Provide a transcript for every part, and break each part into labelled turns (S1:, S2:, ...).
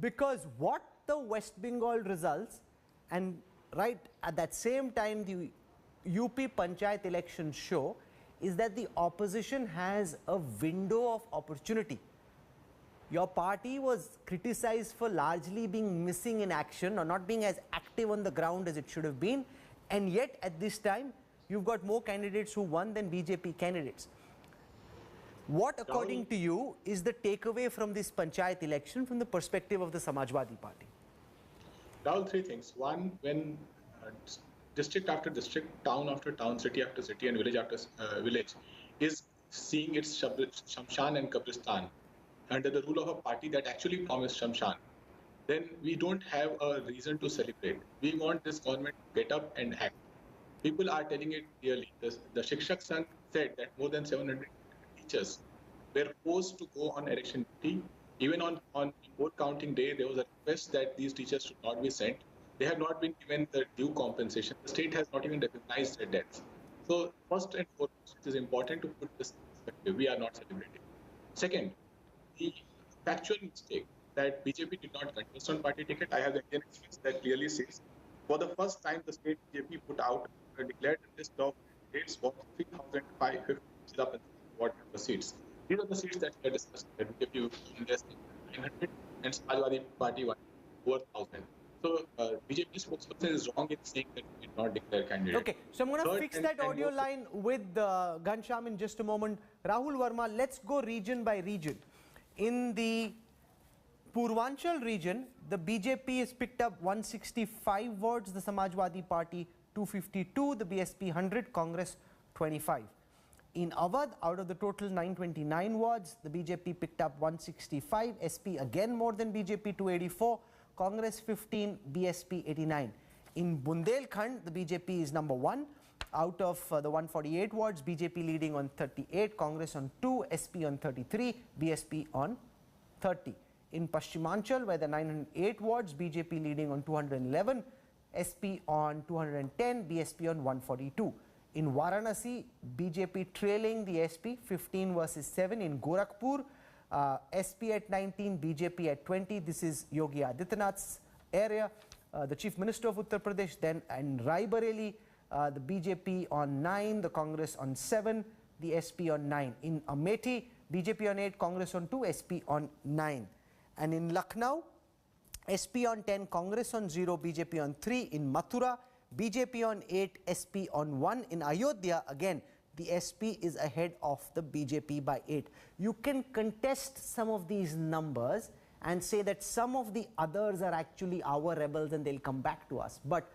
S1: Because what the West Bengal results, and right at that same time the UP Panchayat elections show, is that the opposition has a window of opportunity. Your party was criticized for largely being missing in action or not being as active on the ground as it should have been, and yet at this time you've got more candidates who won than BJP candidates. What, according to you, is the takeaway from this Panchayat election from the perspective of the Samajwadi Party?
S2: Rahul, three things. One, when district after district, town after town, city after city, and village after village is seeing its Shamshan and Kabristan under the rule of a party that actually promised Shamshan, then we don't have a reason to celebrate. We want this government to get up and act. People are telling it clearly. The Shikshak Sangh said that more than 700 teachers were forced to go on election duty. Even on vote counting day, there was a request that these teachers should not be sent. They have not been given the due compensation. The state has not even recognized their deaths. So first and foremost, it is important to put this in perspective. We are not celebrating. Second, the factual mistake that BJP did not contest on party ticket. I have the Indian Express that clearly says, for the first time, the state BJP put out a declared list of candidates for 3,550 ward member seats. These are the seats that we are discussing. That BJP invest in 900 and Samajwadi Party 1,000. So BJP spokesperson is wrong in saying that we did not declare candidates.
S1: Okay, so I'm going to fix that audio line with Ghanshyam in just a moment. Rahul Verma, let's go region by region. In the Purvanchal region, the BJP has picked up 165 votes, the Samajwadi Party 252, the BSP 100, Congress 25. In Awadh, out of the total 929 wards, the BJP picked up 165, SP again more than BJP 284, Congress 15, BSP 89. In Bundelkhand, the BJP is number 1. Out of the 148 wards, BJP leading on 38, Congress on 2, SP on 33, BSP on 30. In Pashchimanchal, where the 908 wards, BJP leading on 211, SP on 210, BSP on 142. In Varanasi, BJP trailing the SP 15 versus 7. In Gorakhpur, SP at 19, BJP at 20. This is Yogi Adityanath's area. The Chief Minister of Uttar Pradesh then, and Raebareli, the BJP on 9, the Congress on 7, the SP on 9. In Amethi, BJP on 8, Congress on 2, SP on 9. And in Lucknow, SP on 10, Congress on 0, BJP on 3. In Mathura, BJP on 8, SP on 1. In Ayodhya, again, the SP is ahead of the BJP by 8. You can contest some of these numbers and say that some of the others are actually our rebels and they'll come back to us. But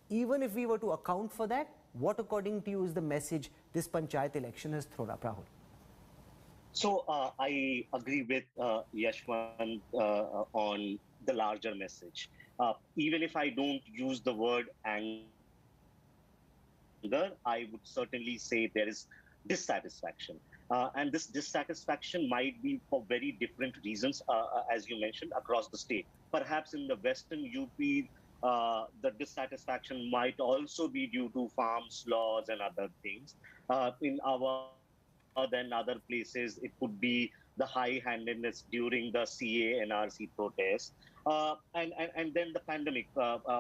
S1: even if we were to account for that, what according to you is the message this Panchayat election has thrown up, Rahul?
S3: So I agree with Yashwant on the larger message. Even if I don't use the word anger, I would certainly say there is dissatisfaction. And this dissatisfaction might be for very different reasons, as you mentioned, across the state. Perhaps in the western UP, the dissatisfaction might also be due to farms laws and other things. In our than other places, it could be the high-handedness during the CA and RC protests, and then the pandemic,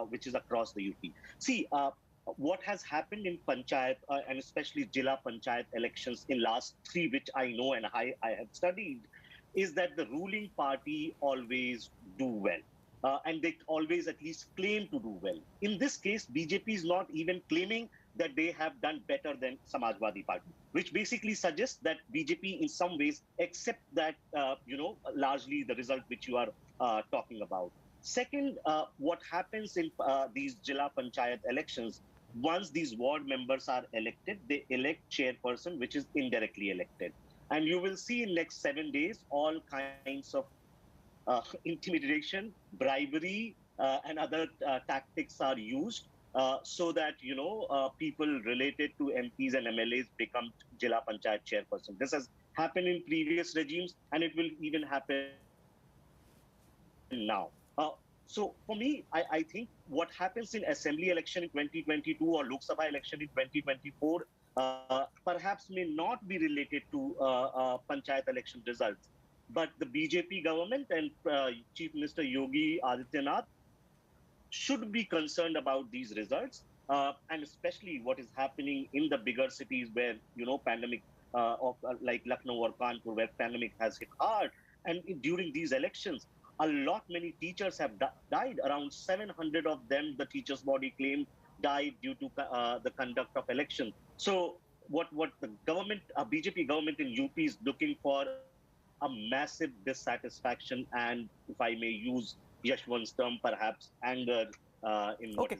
S3: which is across the UP. See, what has happened in Panchayat, and especially Jila Panchayat elections in last 3, which I know and I have studied, is that the ruling party always do well. And they always at least claim to do well. In this case, BJP is not even claiming that they have done better than Samajwadi Party, which basically suggests that BJP in some ways accept that, largely the result which you are talking about. Second, what happens in these Jila Panchayat elections, once these ward members are elected, they elect chairperson, which is indirectly elected. And you will see in next 7 days, all kinds of intimidation, bribery, and other tactics are used so that, people related to MPs and MLAs become Jila Panchayat chairperson. This has happened in previous regimes, and it will even happen now. So for me, I think what happens in assembly election in 2022 or Lok Sabha election in 2024 perhaps may not be related to Panchayat election results. But the BJP government and Chief Minister Yogi Adityanath should be concerned about these results, and especially what is happening in the bigger cities where, pandemic like Lucknow or Kanpur, where pandemic has hit hard. And during these elections, many teachers have died. Around 700 of them, the teachers' body claimed, died due to the conduct of election. So what the government, BJP government in UP is looking for a massive dissatisfaction and, if I may use Yashwant's term, perhaps anger in what
S1: Okay,
S3: is